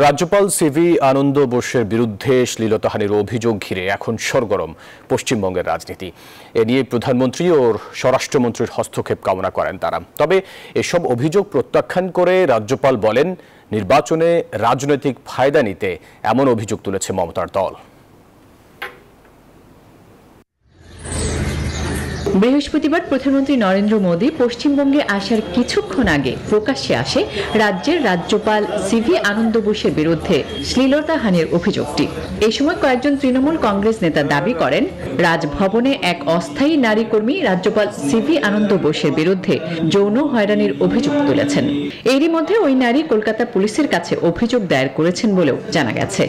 রাজ্যপাল সিভি আনন্দ বোসের বিরুদ্ধে শ্লীলতাহানির অভিযোগ ঘিরে এখন সরগরম পশ্চিমবঙ্গের রাজনীতি। এ নিয়ে প্রধানমন্ত্রী ও স্বরাষ্ট্রমন্ত্রীর হস্তক্ষেপ কামনা করেন তারা। তবে এসব অভিযোগ প্রত্যাখ্যান করে রাজ্যপাল বলেন, নির্বাচনে রাজনৈতিক ফায়দা নিতে এমন অভিযোগ তুলেছে মমতার দল। বৃহস্পতিবার প্রধানমন্ত্রী নরেন্দ্র মোদী পশ্চিমবঙ্গে আসার কিছুক্ষণ আগে প্রকাশ্যে আসে রাজ্যের রাজ্যপাল সিভি আনন্দ বোসের বিরুদ্ধে শ্লীলতাহানির অভিযোগটি। এই সময় কয়েকজন তৃণমূল কংগ্রেস নেতা দাবি করেন, রাজভবনে এক অস্থায়ী নারী কর্মী রাজ্যপাল সিভি আনন্দ বোসের বিরুদ্ধে যৌন হয়রানির অভিযোগ তুলেছেন। এরই মধ্যে ওই নারী কলকাতা পুলিশের কাছে অভিযোগ দায়ের করেছেন বলেও জানা গেছে।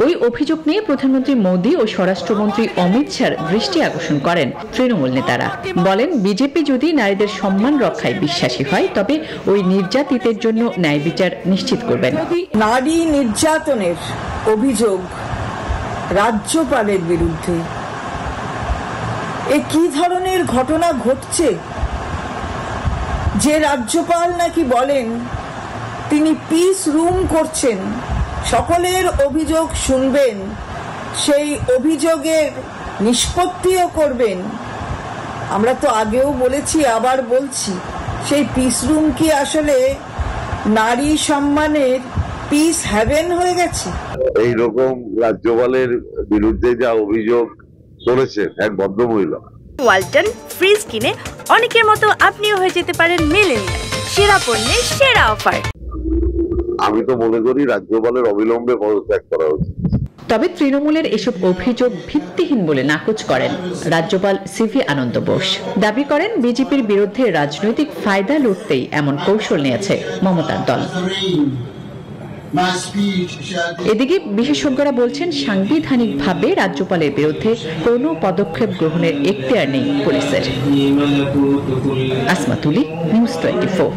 ওই অভিযোগ নিয়ে প্রধানমন্ত্রী মোদী ও স্বরাষ্ট্রমন্ত্রী অমিত শাহর দৃষ্টি আকর্ষণ করেন তৃণমূল নেতারা। বলেন, বিজেপি যদি নারীদের সম্মান রক্ষায় বিশ্বাসী হয় তবে ওই নির্যাতিতের জন্য ন্যায় বিচার নিশ্চিত করবেন। নারী নির্যাতনের অভিযোগ রাজ্যপালের বিরুদ্ধে, এ কি ধরনের ঘটনা ঘটছে যে রাজ্যপাল নাকি বলেন তিনি পিস রুম করছেন, সকলের অভিযোগ শুনবেন, সেই অভিযোগের নিষ্পত্তিও করবেন। আমরা তো আগেও বলেছি, আবার বলছি, সেই পিস রুম কি আসলে নারী সম্মানের পিস হ্যাভেন হয়ে গেছে? এই রকম রাজ্যপালের বিরুদ্ধে যা অভিযোগ করেছে এক ভদ্রমহিলা। ওয়ালটন ফ্রিজ কিনে অনেকের মতো আপনিও হয়ে যেতে পারেন মিলেনিয়াল। সেরা পণ্যের সেরা অফার। আমি তো মনে করি রাজ্যপালের অবিলম্বে পদত্যাগ করা উচিত। তবে তৃণমূলের এসব অভিযোগ ভিত্তিহীন বলে নাকচ করেন রাজ্যপাল সিভি আনন্দ বোস। দাবি করেন, বিজেপির বিরুদ্ধে রাজনৈতিক ফায়দা লুটতেই এমন কৌশল নিয়েছে মমতার দল। এদিকে বিশেষজ্ঞরা বলছেন, সাংবিধানিকভাবে রাজ্যপালের বিরুদ্ধে কোনো পদক্ষেপ গ্রহণের এখতিয়ার নেই পুলিশের। আসমা তুলি, নিউজ 24।